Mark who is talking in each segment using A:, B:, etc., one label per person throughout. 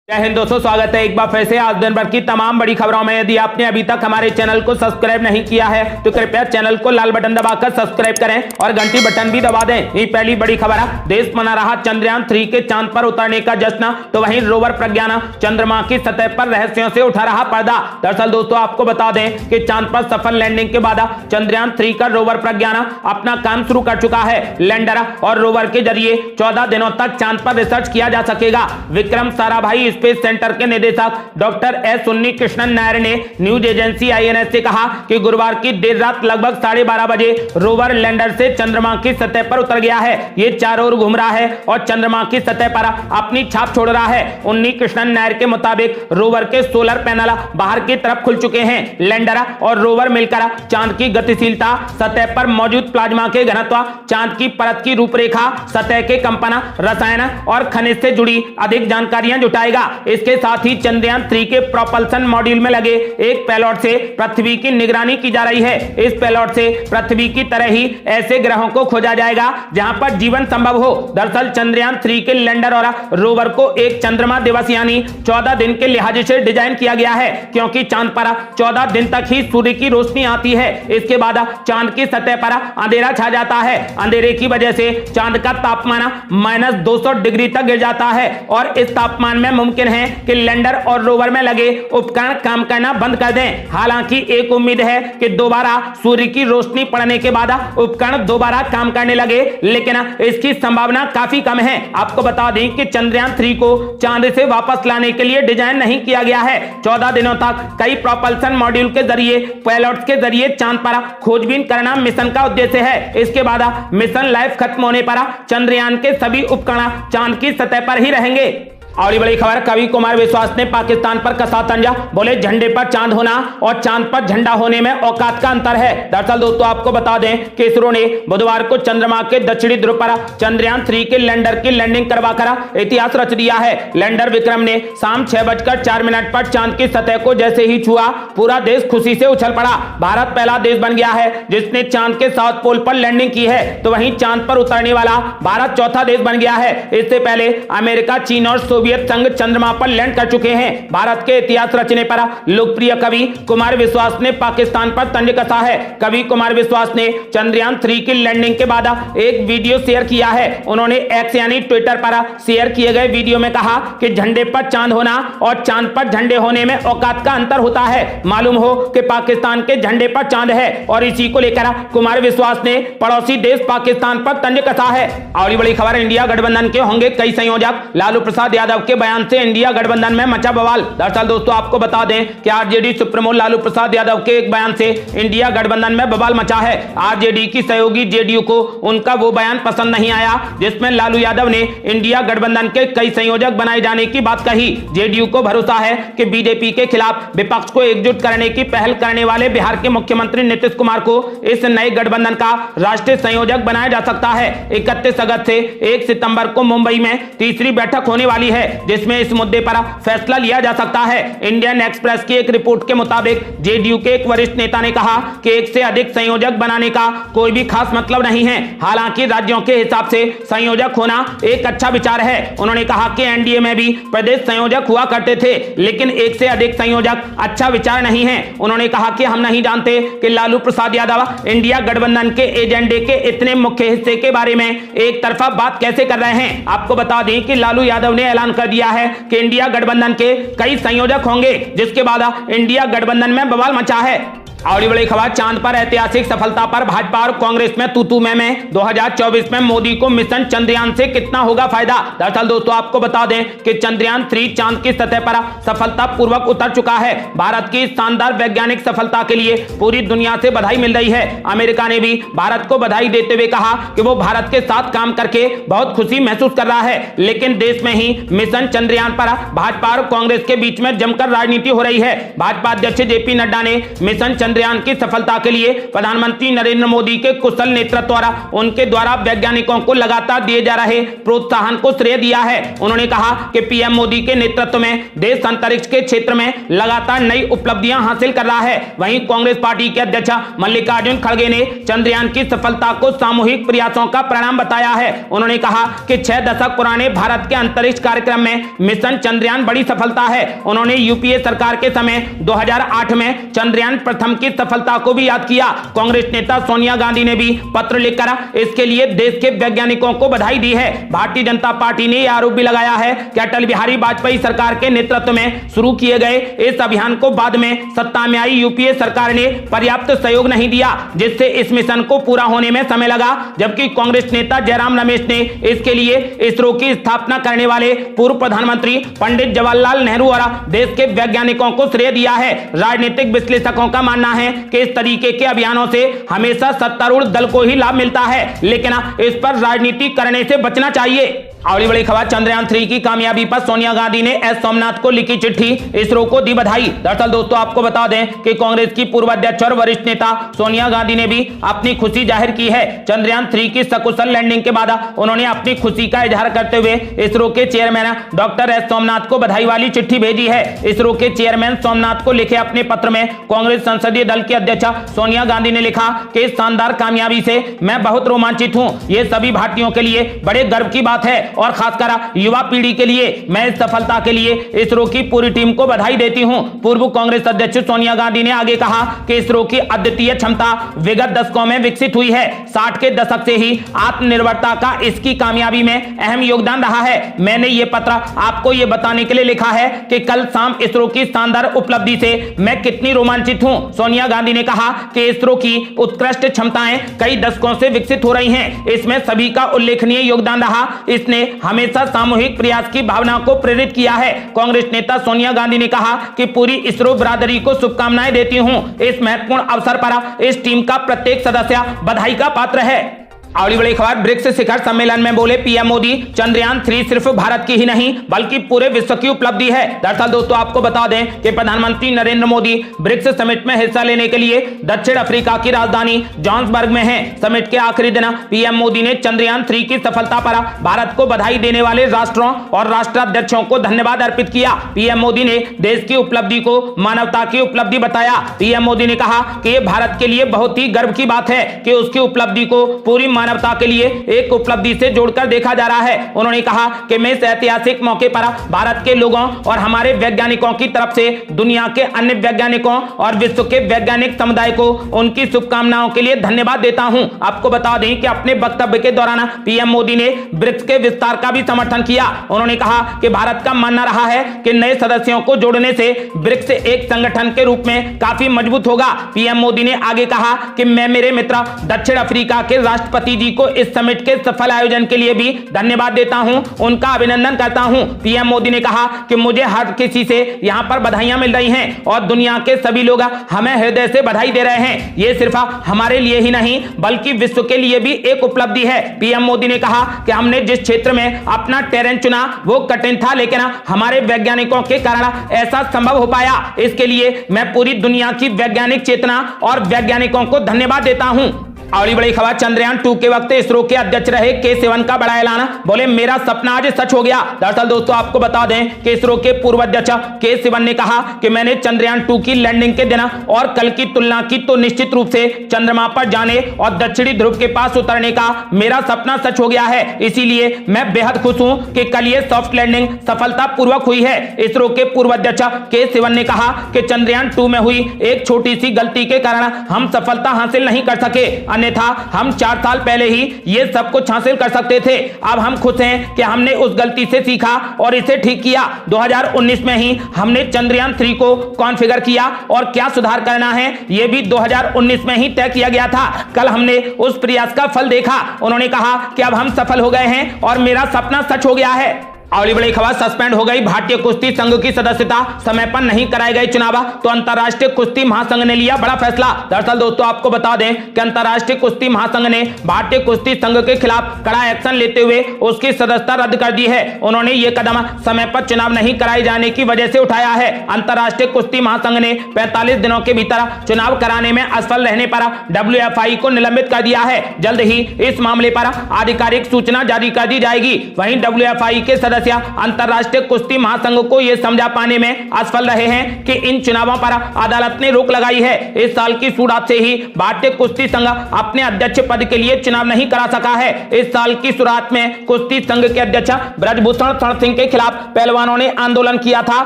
A: जय हिंद दोस्तों, स्वागत है एक बार फिर से आज दिन भर की तमाम बड़ी खबरों में। यदि आपने अभी तक हमारे चैनल को सब्सक्राइब नहीं किया है तो कृपया चैनल को लाल बटन दबाकर सब्सक्राइब करें और घंटी बटन भी दबा दें। ये पहली बड़ी खबर है, देश मना रहा चंद्रयान 3 के चांद पर उतरने का जश्न, तो वहीं रोवर प्रज्ञान चंद्रमा की सतह पर रहस्यों से उठा रहा पर्दा। दरअसल दोस्तों आपको बता दें कि चांद पर सफल लैंडिंग के बाद चंद्रयान 3 का रोवर प्रज्ञान अपना काम शुरू कर चुका है। लैंडर और रोवर के जरिए 14 दिनों तक चांद पर रिसर्च किया जा सकेगा। विक्रम साराभाई स्पेस सेंटर के निदेशक डॉक्टर एस उन्नी कृष्णन नायर ने न्यूज एजेंसी INS से कहा कि गुरुवार की देर रात लगभग 12:30 बजे रोवर लैंडर से चंद्रमा की सतह पर उतर गया है। ये चारों ओर घूम रहा है और चंद्रमा की सतह पर अपनी छाप छोड़ रहा है। उन्नी कृष्णन नायर के मुताबिक रोवर के सोलर पैनल बाहर की तरफ खुल चुके हैं। लैंडर और रोवर मिलकर चांद की गतिशीलता, सतह पर मौजूद प्लाज्मा के घनत्व, चांद की परत की रूपरेखा, सतह के कंपन, रसायन और खनिज से जुड़ी अधिक जानकारियां जुटाएगा। इसके साथ ही चंद्रयान 3 के प्रोपल्सन मॉड्यूल में लगे एक पेलोड से पृथ्वी की निगरानी की जा रही है। इस पेलोड से पृथ्वी की तरह ही ऐसे ग्रहों को खोजा जाएगा जहां पर जीवन संभव हो। दरअसल चंद्रयान 3 के लैंडर और रोवर को एक चंद्रमा दिवस यानी 14 दिन के लिहाज से डिजाइन किया गया है, क्योंकि चांद पर 14 दिन तक ही सूर्य की रोशनी आती है। इसके बाद चांद की सतह पर अंधेरा छा जाता है। अंधेरे की वजह से चांद का तापमान -200 डिग्री तक गिर जाता है और इस तापमान में मुमकिन है कि लैंडर और रोवर में लगे उपकरण काम करना बंद कर दें। हालांकि एक उम्मीद है कि दोबारा सूर्य की रोशनी पड़ने के बाद उपकरण दोबारा काम करने लगे, लेकिन इसकी संभावना काफी कम है। आपको बता दें कि चंद्रयान 3 को चांद से वापस लाने के लिए डिजाइन नहीं किया गया है। 14 दिनों तक कई प्रोपल्सन मॉड्यूल के जरिए, पेलोड्स के जरिए चांद पर खोजबीन करना मिशन का उद्देश्य है। इसके बाद मिशन लाइफ खत्म होने पर चंद्रयान के सभी उपकरण चांद की सतह पर ही रहेंगे। और बड़ी खबर, कवि कुमार विश्वास ने पाकिस्तान पर कसा तंजा, बोले झंडे पर चांद होना और चांद पर झंडा होने में औकात का अंतर है। दरअसल दोस्तों आपको बता दें कि इसरो ने बुधवार को चंद्रमा के दक्षिणी ध्रुव पर चंद्रयान 3 के लैंडर की लैंडिंग करवाकर इतिहास रच दिया है। लैंडर विक्रम ने शाम 6:04 पर चांद की सतह को जैसे ही छुआ, पूरा देश खुशी से उछल पड़ा। भारत पहला देश बन गया है जिसने चांद के साउथ पोल पर लैंडिंग की है, तो वहीं चांद पर उतरने वाला भारत चौथा देश बन गया है। इससे पहले अमेरिका, चीन और सोवियत संघ चंद्रमा पर लैंड कर चुके हैं। भारत के इतिहास रचने पर लोकप्रिय कवि कुमार विश्वास ने पाकिस्तान पर तंज कसा है। कवि कुमार विश्वास ने चंद्रयान 3 की लैंडिंग के बाद एक वीडियो शेयर किया है। उन्होंने एक्स यानी ट्विटर पर शेयर किए गए वीडियो में कहा कि झंडे पर चांद होना और चांद पर झंडे होने में औकात का अंतर होता है। मालूम हो कि पाकिस्तान के झंडे पर चांद है और इसी को लेकर कुमार विश्वास ने पड़ोसी देश पाकिस्तान पर तंज कसा है। और बड़ी खबर, इंडिया गठबंधन के होंगे कई संयोजक, लालू प्रसाद यादव के बयान से इंडिया गठबंधन में मचा बवाल। दरअसल दोस्तों आपको बता दें कि आरजेडी सुप्रीमो लालू प्रसाद यादव के एक बयान से इंडिया गठबंधन में बवाल मचा है। आरजेडी की सहयोगी जेडीयू को उनका वो बयान पसंद नहीं आया जिसमें लालू यादव ने इंडिया गठबंधन के कई संयोजक बनाए जाने की बात कही। जेडीयू को भरोसा है कि बीजेपी के खिलाफ विपक्ष को एकजुट करने की पहल करने वाले बिहार के मुख्यमंत्री नीतीश कुमार को इस नए गठबंधन का राष्ट्रीय संयोजक बनाया जा सकता है। 31 अगस्त से 1 सितंबर को मुंबई में तीसरी बैठक होने वाली है जिसमें इस मुद्दे पर फैसला लिया जा सकता है। इंडियन एक्सप्रेस की एक रिपोर्ट के मुताबिक जेडीयू के एक वरिष्ठ नेता ने कहा कि एक से अधिक संयोजक बनाने का कोई भी खास मतलब नहीं है। हालांकि राज्यों के हिसाब से संयोजक होना एक अच्छा विचार है। उन्होंने कहा कि एनडीए में भी प्रदेश संयोजक हुआ करते थे, लेकिन एक से अधिक संयोजक अच्छा विचार नहीं है। उन्होंने कहा कि हम नहीं जानते कि लालू प्रसाद यादव इंडिया गठबंधन के एजेंडे के इतने मुख्य हिस्से के बारे में एक तरफा बात कैसे कर रहे हैं। आपको बता दें कि लालू यादव ने ऐलान कर दिया है कि इंडिया गठबंधन के कई संयोजक होंगे, जिसके बाद इंडिया गठबंधन में बवाल मचा है। और बड़ी खबर, चांद पर ऐतिहासिक सफलता पर भाजपा और कांग्रेस में तू में 2024 में मोदी को मिशन चंद्रयान से कितना होगा फायदा। दरअसल दोस्तों आपको बता दें कि चंद्रयान 3 चांद की सतह पर सफलतापूर्वक उतर चुका है। भारत की शानदार वैज्ञानिक सफलता के लिए पूरी दुनिया से बधाई मिल रही है। अमेरिका ने भी भारत को बधाई देते हुए कहा कि वो भारत के साथ काम करके बहुत खुशी महसूस कर रहा है। लेकिन देश में ही मिशन चंद्रयान पर भाजपा और कांग्रेस के बीच में जमकर राजनीति हो रही है। भाजपा अध्यक्ष जेपी नड्डा ने मिशन चंद्रयान की सफलता के लिए प्रधानमंत्री नरेंद्र मोदी के कुशल नेतृत्व और उनके द्वारा वैज्ञानिकों को लगातार दिए जा रहे प्रोत्साहन को श्रेय दिया है। उन्होंने कहा कि पीएम मोदी के नेतृत्व में देश अंतरिक्ष के क्षेत्र में लगातार नई उपलब्धियां हासिल कर रहा है। वहीं कांग्रेस पार्टी के अध्यक्ष मल्लिकार्जुन खड़गे ने चंद्रयान की सफलता को सामूहिक प्रयासों का परिणाम बताया है। उन्होंने कहा कि 6 दशक पुराने भारत के अंतरिक्ष कार्यक्रम में मिशन चंद्रयान बड़ी सफलता है। उन्होंने यूपीए सरकार के समय 2008 में चंद्रयान प्रथम की सफलता को भी याद किया। कांग्रेस नेता सोनिया गांधी ने भी पत्र लिखकर इसके लिए देश के वैज्ञानिकों को बधाई दी है। भारतीय जनता पार्टी ने यह आरोप भी लगाया है कि अटल बिहारी वाजपेयी सरकार के नेतृत्व में शुरू किए गए इस अभियान को बाद में सत्ता में आई यूपीए सरकार ने पर्याप्त सहयोग नहीं दिया, जिससे इस मिशन को पूरा होने में समय लगा। जबकि कांग्रेस नेता जयराम रमेश ने इसके लिए इसरो की स्थापना करने वाले पूर्व प्रधानमंत्री पंडित जवाहरलाल नेहरू और देश के वैज्ञानिकों को श्रेय दिया है। राजनीतिक विश्लेषकों का मानना है कि इस तरीके के अभियानों से हमेशा सत्तारूढ़ दल को ही लाभ मिलता है, लेकिन इस पर राजनीति करने से बचना चाहिए। अगली बड़ी खबर, चंद्रयान 3 की कामयाबी पर सोनिया गांधी ने एस सोमनाथ को लिखी चिट्ठी, इसरो को दी बधाई। दरअसल दोस्तों आपको बता दें कि कांग्रेस की पूर्व अध्यक्ष और वरिष्ठ नेता सोनिया गांधी ने भी अपनी खुशी जाहिर की है। चंद्रयान 3 की सकुशल लैंडिंग के बाद उन्होंने अपनी खुशी का इजहार करते हुए इसरो के चेयरमैन डॉक्टर एस सोमनाथ को बधाई वाली चिट्ठी भेजी है। इसरो के चेयरमैन सोमनाथ को लिखे अपने पत्र में कांग्रेस संसदीय दल की अध्यक्ष सोनिया गांधी ने लिखा कि इस शानदार कामयाबी से मैं बहुत रोमांचित हूं। ये सभी भारतीयों के लिए बड़े गर्व की बात है और खासकर युवा पीढ़ी के लिए मैं इस सफलता के लिए इसरो की पूरी टीम को बधाई देती हूं। पूर्व कांग्रेस अध्यक्ष सोनिया गांधी ने आगे कहा कि इसरो की अद्वितीय क्षमता विगत दशकों में विकसित हुई है। 60 के दशक से ही आत्मनिर्भरता का इसकी कामयाबी में अहम योगदान रहा है। मैंने ये पत्र आपको ये बताने के लिए लिखा है कि कल शाम इसरो की शानदार उपलब्धि से मैं कितनी रोमांचित हूं। सोनिया गांधी ने कहा कि इसरो की उत्कृष्ट क्षमताएं कई दशकों से विकसित हो रही हैं। इसमें सभी का उल्लेखनीय योगदान रहा। इसने हमेशा सामूहिक प्रयास की भावना को प्रेरित किया है। कांग्रेस नेता सोनिया गांधी ने कहा कि पूरी इसरो बिरादरी को शुभकामनाएं देती हूं। इस महत्वपूर्ण अवसर पर इस टीम का प्रत्येक सदस्य बधाई का पात्र है। अगली बड़ी खबर, ब्रिक्स शिखर सम्मेलन में बोले पीएम मोदी, चंद्रयान 3 सिर्फ भारत की ही नहीं बल्कि पूरे विश्व की उपलब्धि है। दरअसल दोस्तों आपको बता दें कि प्रधानमंत्री नरेंद्र मोदी ब्रिक्स समिट में हिस्सा लेने के लिए दक्षिण अफ्रीका की राजधानी जोहान्सबर्ग में हैं। समिट के आखिरी दिन पीएम मोदी ने चंद्रयान 3 की सफलता पर भारत को बधाई देने वाले राष्ट्रों और राष्ट्राध्यक्षों को धन्यवाद अर्पित किया। पीएम मोदी ने देश की उपलब्धि को मानवता की उपलब्धि बताया। पीएम मोदी ने कहा कि यह भारत के लिए बहुत ही गर्व की बात है कि उसकी उपलब्धि को पूरी मानवता के लिए एक उपलब्धि से जोड़कर देखा जा रहा है। उन्होंने कहा कि मैं इस ऐतिहासिक मौके पर भारत के लोगों और हमारे वैज्ञानिकों की तरफ से दुनिया के अन्य वैज्ञानिकों और विश्व के वैज्ञानिक समुदाय को उनकी शुभकामनाओं के लिए धन्यवाद देता हूं। आपको बता दें कि अपने वक्तव्य के दौरान पीएम मोदी ने ब्रिक्स के विस्तार का भी समर्थन किया। उन्होंने कहा कि भारत का मानना रहा है कि नए सदस्यों को जोड़ने से ब्रिक्स एक संगठन के रूप में काफी मजबूत होगा। पीएम मोदी ने आगे कहा कि मैं मेरे मित्र दक्षिण अफ्रीका के राष्ट्रपति जी को इस समिट के सफल आयोजन के लिए भी धन्यवाद देता हूं, उनका अभिनंदन करता हूं। पीएम मोदी ने कहा कि मुझे हर किसी से यहां पर बधाइयां मिल रही हैं और दुनिया के सभी लोग हमें हृदय से बधाई दे रहे हैं। ये सिर्फ हमारे लिए ही नहीं बल्कि विश्व के लिए भी एक उपलब्धि है। पीएम मोदी ने कहा कि हमने जिस क्षेत्र में अपना टेरेन चुना वो कठिन था, लेकिन हमारे वैज्ञानिकों के कारण ऐसा संभव हो पाया। इसके लिए मैं पूरी दुनिया की वैज्ञानिक चेतना और वैज्ञानिकों को धन्यवाद देता हूं। अगली बड़ी खबर, चंद्रयान 2 के वक्त इसरो के अध्यक्ष रहे के सिवन का बड़ा ऐलान, बोले मेरा सपना आज सच हो गया। दरअसल दोस्तों आपको बता दें कि इसरो के पूर्व अध्यक्ष के सिवन ने कहा कि मैंने चंद्रयान 2 की लैंडिंग के दिन और कल की तुलना की तो निश्चित रूप से चंद्रमा पर जाने और दक्षिणी ध्रुव के पास उतरने का मेरा सपना सच हो गया है। इसीलिए मैं बेहद खुश हूं कि कल ये सॉफ्ट लैंडिंग सफलता पूर्वक हुई है। इसरो के पूर्व अध्यक्ष के सिवन ने कहा कि चंद्रयान 2 में हुई एक छोटी सी गलती के कारण हम सफलता हासिल नहीं कर सके, अन्यथा हम 4 साल पहले ही ये सब कुछ हासिल कर सकते थे। अब हम खुश हैं कि हमने उस गलती से सीखा और इसे ठीक किया। 2019 में ही हमने चंद्रयान 3 को कॉन्फ़िगर किया और क्या सुधार करना है ये भी 2019 में ही तय किया गया था। कल हमने उस प्रयास का फल देखा। उन्होंने कहा कि अब हम सफल हो गए हैं और मेरा सपना सच हो गया है। अगली बड़ी खबर, सस्पेंड हो गई भारतीय कुश्ती संघ की सदस्यता, समय पर नहीं कराए गए चुनाव तो अंतरराष्ट्रीय कुश्ती महासंघ ने लिया बड़ा फैसला। दरअसल दोस्तों आपको बता दें कि अंतरराष्ट्रीय कुश्ती महासंघ ने भारतीय कुश्ती संघ के खिलाफ कड़ा एक्शन लेते हुए उसकी सदस्यता रद्द कर दी है। उन्होंने ये कदम समय पर चुनाव नहीं कराए जाने की वजह से उठाया है। अंतरराष्ट्रीय कुश्ती महासंघ ने 45 दिनों के भीतर चुनाव कराने में असफल रहने पर WFI को निलंबित कर दिया है। जल्द ही इस मामले पर आधिकारिक सूचना जारी कर दी जाएगी। वहीं WFI के सदस्य अंतरराष्ट्रीय कुश्ती महासंघ को यह समझा पाने में असफल रहे हैं कि इन चुनावों पर अदालत ने रोक लगाई है। इस साल की शुरुआत से ही भारतीय कुश्ती संघ अपने अध्यक्ष पद के लिए चुनाव नहीं करा सका है। इस साल की शुरुआत में कुश्ती संघ के अध्यक्ष ब्रजभूषण शरण सिंह के खिलाफ पहलवानों ने आंदोलन किया था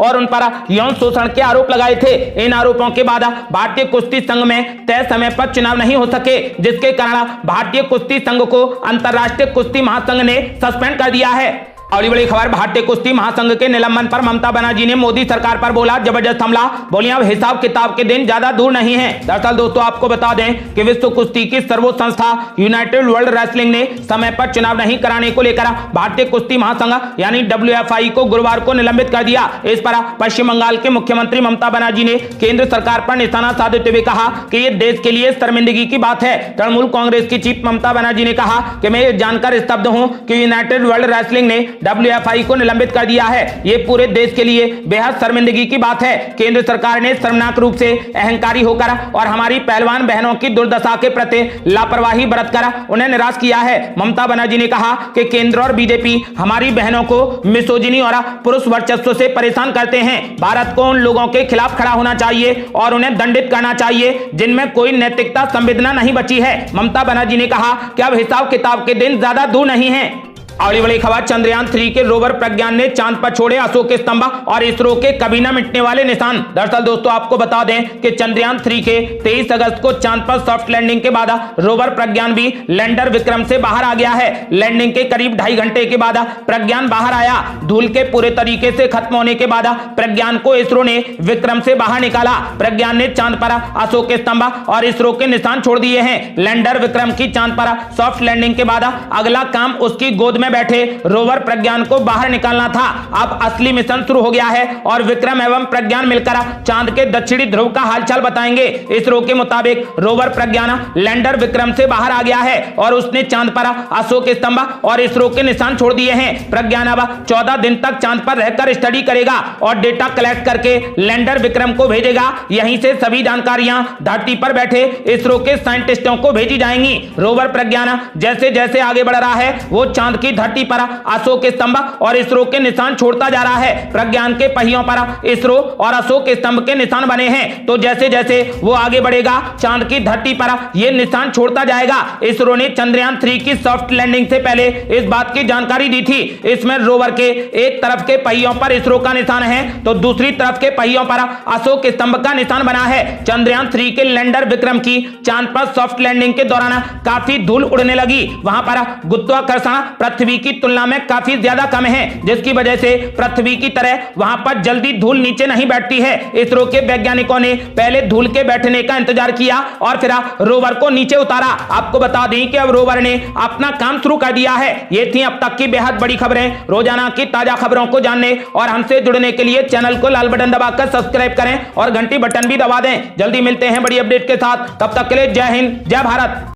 A: और उन पर यौन शोषण के आरोप लगाए थे। इन आरोपों के बाद भारतीय कुश्ती संघ में तय समय पर चुनाव नहीं हो सके, जिसके कारण भारतीय कुश्ती संघ को अंतरराष्ट्रीय कुश्ती महासंघ ने सस्पेंड कर दिया है। अगली बड़ी खबर, भारतीय कुश्ती महासंघ के निलंबन पर ममता बनर्जी ने मोदी सरकार पर बोला जबरदस्त हमला, बोली अब हिसाब किताब के दिन ज्यादा दूर नहीं है। दरअसल दोस्तों आपको बता दें कि विश्व कुश्ती की सर्वोच्च संस्था यूनाइटेड वर्ल्ड रेसलिंग ने समय पर चुनाव नहीं कराने को लेकर भारतीय कुश्ती महासंघ यानी WFI को गुरुवार को निलंबित कर दिया। इस पर पश्चिम बंगाल के मुख्यमंत्री ममता बनर्जी ने केंद्र सरकार पर निशाना साधते हुए कहा कि यह देश के लिए शर्मिंदगी की बात है। तृणमूल कांग्रेस की चीफ ममता बनर्जी ने कहा कि मैं ये जानकर स्तब्ध हूं कि यूनाइटेड वर्ल्ड रेसलिंग ने WFI को निलंबित कर दिया है। ये पूरे देश के लिए बेहद शर्मिंदगी की बात है। केंद्र सरकार ने शर्मनाक रूप से अहंकारी होकर और हमारी पहलवान बहनों की दुर्दशा के प्रति लापरवाही बरतकर उन्हें निराश किया है। ममता बनर्जी ने कहा कि केंद्र और बीजेपी हमारी बहनों को मिसोजिनी और पुरुष वर्चस्व से परेशान करते हैं। भारत को उन लोगों के खिलाफ खड़ा होना चाहिए और उन्हें दंडित करना चाहिए जिनमें कोई नैतिकता संवेदना नहीं बची है। ममता बनर्जी ने कहा कि अब हिसाब किताब के दिन ज्यादा दूर नहीं है। अगली बड़ी खबर, चंद्रयान 3 के रोवर प्रज्ञान ने चांद पर छोड़े अशोक स्तंभ और इसरो के कभी न मिटने वाले निशान। दरअसल दोस्तों आपको बता दें कि चंद्रयान 3 के 23 अगस्त को चांद पर सॉफ्ट लैंडिंग के बाद रोवर प्रज्ञान भी लैंडर विक्रम से बाहर आ गया है। लैंडिंग के करीब 2.5 घंटे के बाद प्रज्ञान बाहर आया। धूल के पूरे तरीके से खत्म होने के बाद प्रज्ञान को इसरो ने विक्रम से बाहर निकाला। प्रज्ञान ने चांद पर अशोक स्तंभ और इसरो के निशान छोड़ दिए हैं। लैंडर विक्रम की चांद पर सॉफ्ट लैंडिंग के बाद अगला काम उसकी गोद में बैठे रोवर प्रज्ञान को बाहर निकालना था। अब असली मिशन शुरू हो गया है और विक्रम एवं प्रज्ञान मिलकर चांद के दक्षिणी ध्रुव का हालचाल बताएंगे। इसरो के मुताबिक रोवर प्रज्ञान लैंडर विक्रम से बाहर आ गया है और उसने चांद पर अशोक स्तंभ और इसरो के निशान छोड़ दिए हैं। प्रज्ञान अब 14 दिन तक चांद पर रहकर स्टडी करेगा और डेटा कलेक्ट करके लैंडर विक्रम को भेजेगा। यहीं से सभी जानकारियां धरती पर बैठे इसरो के साइंटिस्टों को भेजी जाएंगी। रोवर प्रज्ञान जैसे जैसे आगे बढ़ रहा है वो चांद की धरती पर अशोक स्तंभ और इसरो के निशान छोड़ता जा रहा है। प्रज्ञान के पहियों पर इसरो और अशोक स्तंभ के निशान बने हैं, तो जैसे जैसे वो आगे बढ़ेगा चांद की धरती पर ये निशान छोड़ता जाएगा। इसरो ने चंद्रयान 3 की सॉफ्ट लैंडिंग से पहले इस बात की जानकारी दी थी। इसमें रोवर के एक तरफ के पहियों पर इसरो का निशान है तो दूसरी तरफ के पहियों पर अशोक स्तंभ का निशान बना है। चंद्रयान 3 के लैंडर विक्रम की चांद पर सॉफ्ट लैंडिंग के दौरान काफी धूल उड़ने लगी। वहां पर गुरुत्वाकर्षण पृथ्वी की तुलना में काफी ज्यादा कम है, जिसकी वजह से पृथ्वी की तरह वहां पर जल्दी धूल नीचे नहीं बैठती है। इसरो के वैज्ञानिकों ने पहले धूल के बैठने का इंतजार किया और फिर रोवर को नीचे उतारा। आपको बता दें कि अब रोवर ने अपना काम शुरू कर दिया है। ये थी अब तक की बेहद बड़ी खबरें। रोजाना की ताजा खबरों को जानने और हमसे जुड़ने के लिए चैनल को लाल बटन दबाकर सब्सक्राइब करें और घंटी बटन भी दबा दें। जल्दी मिलते हैं बड़ी अपडेट के साथ, तब तक के लिए जय हिंद, जय भारत।